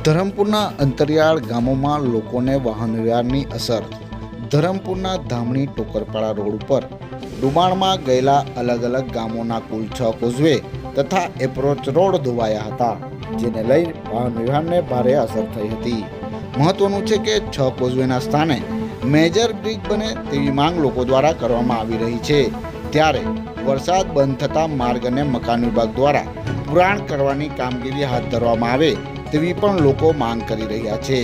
ધરમપુરના અંતરિયાળ ગામોમાં લોકોને વાહન વ્યવહારની અસર. ધરમપુરના ધામણી ટોકરપાડા રોડ ઉપર ડુબાણમાં ગયેલા અલગ અલગ ગામોના કુલ 6 કોઝવે તથા એપ્રોચ રોડ ધોવાયા હતા, જેને લઈ વાહન વ્યવહારને ભારે અસર થઈ હતી. મહત્વનું છે કે 6 કોઝવેના સ્થાને મેજર બ્રિજ બને તેવી માંગ લોકો દ્વારા કરવામાં આવી રહી છે. ત્યારે વરસાદ બંધ થતાં માર્ગ અને મકાન વિભાગ દ્વારા પુરાણ કરવાની કામગીરી હાથ ધરવામાં આવે તેવી પણ લોકો માંગ કરી રહ્યા છે.